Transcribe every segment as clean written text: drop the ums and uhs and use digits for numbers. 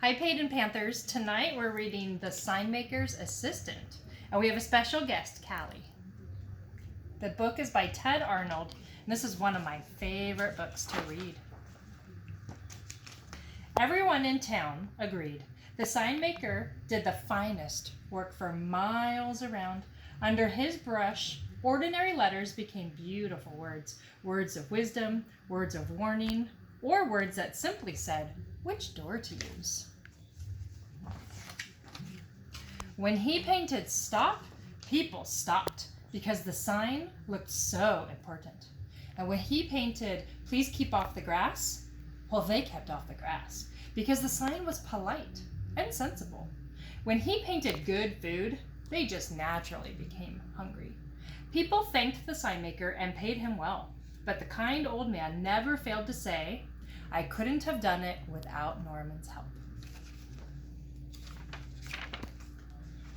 Hi, Peyton Panthers. Tonight we're reading The Signmaker's Assistant, and we have a special guest, Callie. The book is by Tedd Arnold, and this is one of my favorite books to read. Everyone in town agreed. The Signmaker did the finest work for miles around. Under his brush, ordinary letters became beautiful words, words of wisdom, words of warning, or words that simply said which door to use. When he painted stop, people stopped because the sign looked so important. And when he painted please keep off the grass, well, they kept off the grass because the sign was polite and sensible. When he painted good food, they just naturally became hungry. People thanked the Signmaker and paid him well, but the kind old man never failed to say, I couldn't have done it without Norman's help.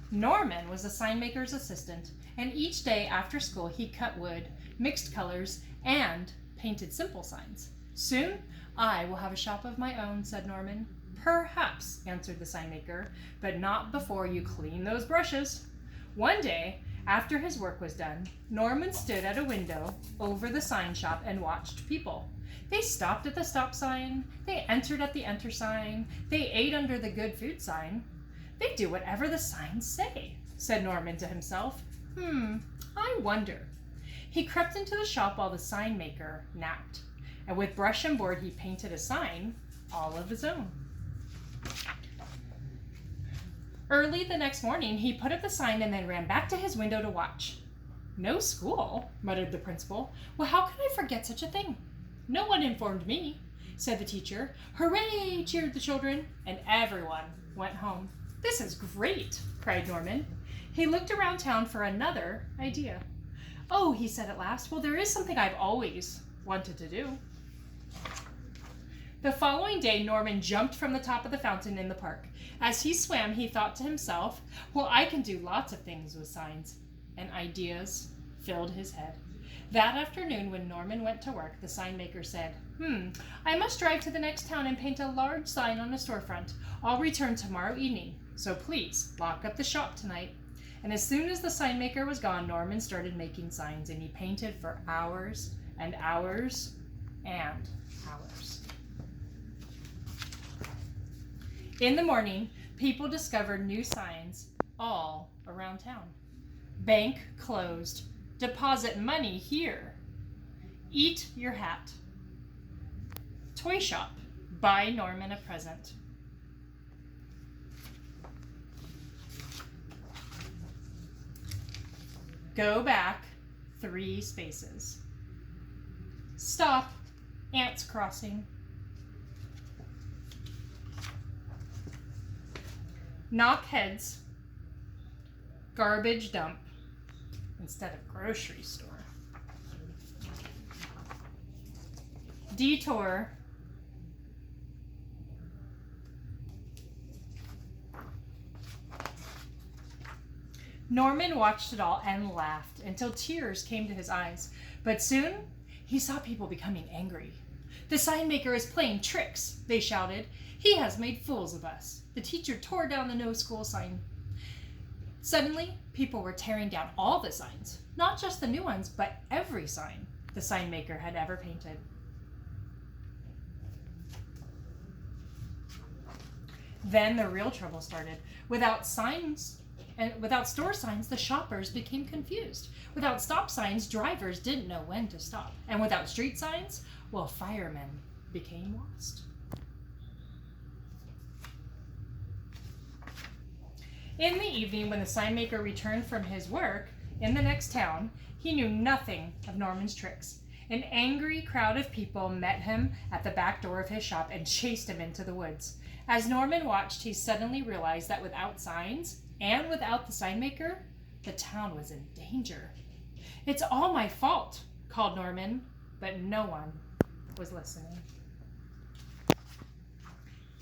Norman was the Signmaker's assistant, and each day after school he cut wood, mixed colors, and painted simple signs. Soon I will have a shop of my own, said Norman. Perhaps, answered the Signmaker, but not before you clean those brushes. One day, after his work was done, Norman stood at a window over the sign shop and watched people. They stopped at the stop sign, they entered at the enter sign, they ate under the good food sign. They do whatever the signs say, said Norman to himself. I wonder. He crept into the shop while the Signmaker napped, and with brush and board he painted a sign all of his own. Early the next morning, he put up the sign and then ran back to his window to watch. No school, muttered the principal. Well, how could I forget such a thing? No one informed me, said the teacher. Hooray, cheered the children, and everyone went home. This is great, cried Norman. He looked around town for another idea. Oh, he said at last, well, there is something I've always wanted to do. The following day, Norman jumped from the top of the fountain in the park. As he swam, he thought to himself, well, I can do lots of things with signs. And ideas filled his head. That afternoon, when Norman went to work, the Signmaker said, I must drive to the next town and paint a large sign on a storefront. I'll return tomorrow evening, so please lock up the shop tonight. And as soon as the Signmaker was gone, Norman started making signs, and he painted for hours and hours and hours. In the morning, people discovered new signs all around town. Bank closed. Deposit money here. Eat your hat. Toy shop. Buy Norman a present. Go back 3 spaces. Stop. Ants crossing. Knock heads. Garbage dump instead of grocery store. Detour. Norman watched it all and laughed until tears came to his eyes. But soon he saw people becoming angry. The Signmaker is playing tricks, they shouted. He has made fools of us. The teacher tore down the no school sign. Suddenly, people were tearing down all the signs, not just the new ones, but every sign the Signmaker had ever painted. Then the real trouble started. Without signs and without store signs, the shoppers became confused. Without stop signs, drivers didn't know when to stop. And without street signs, well, firemen became lost. In the evening, when the Signmaker returned from his work in the next town, he knew nothing of Norman's tricks. An angry crowd of people met him at the back door of his shop and chased him into the woods. As Norman watched, he suddenly realized that without signs and without the Signmaker, the town was in danger. It's all my fault, called Norman, but no one was listening.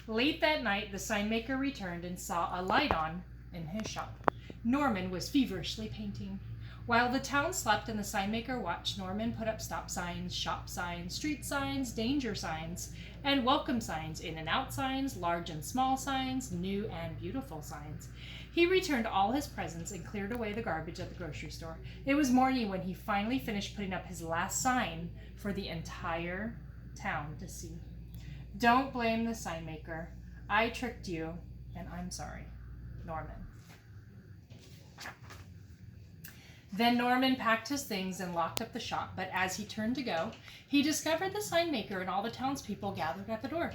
Late that night, the Signmaker returned and saw a light on in his shop. Norman was feverishly painting. While the town slept and the Signmaker watched Norman put up stop signs, shop signs, street signs, danger signs, and welcome signs, in and out signs, large and small signs, new and beautiful signs. He returned all his presents and cleared away the garbage at the grocery store. It was morning when he finally finished putting up his last sign for the entire town to see. Don't blame the Signmaker. I tricked you, and I'm sorry. Norman. Then Norman packed his things and locked up the shop, but as he turned to go, he discovered the Signmaker and all the townspeople gathered at the door.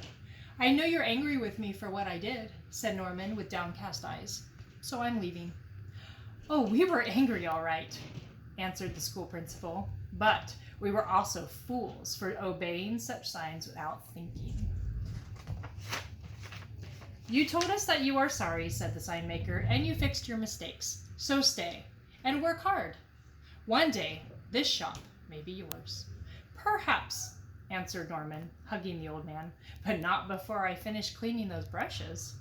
I know you're angry with me for what I did, said Norman with downcast eyes, so I'm leaving. Oh, we were angry, all right, answered the school principal, but we were also fools for obeying such signs without thinking. You told us that you are sorry, said the Signmaker, and you fixed your mistakes, so stay. And work hard. One day, this shop may be yours. Perhaps, answered Norman, hugging the old man, but not before I finish cleaning those brushes.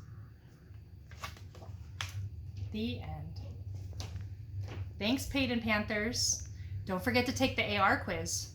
The end. Thanks, Paid and Panthers. Don't forget to take the AR quiz.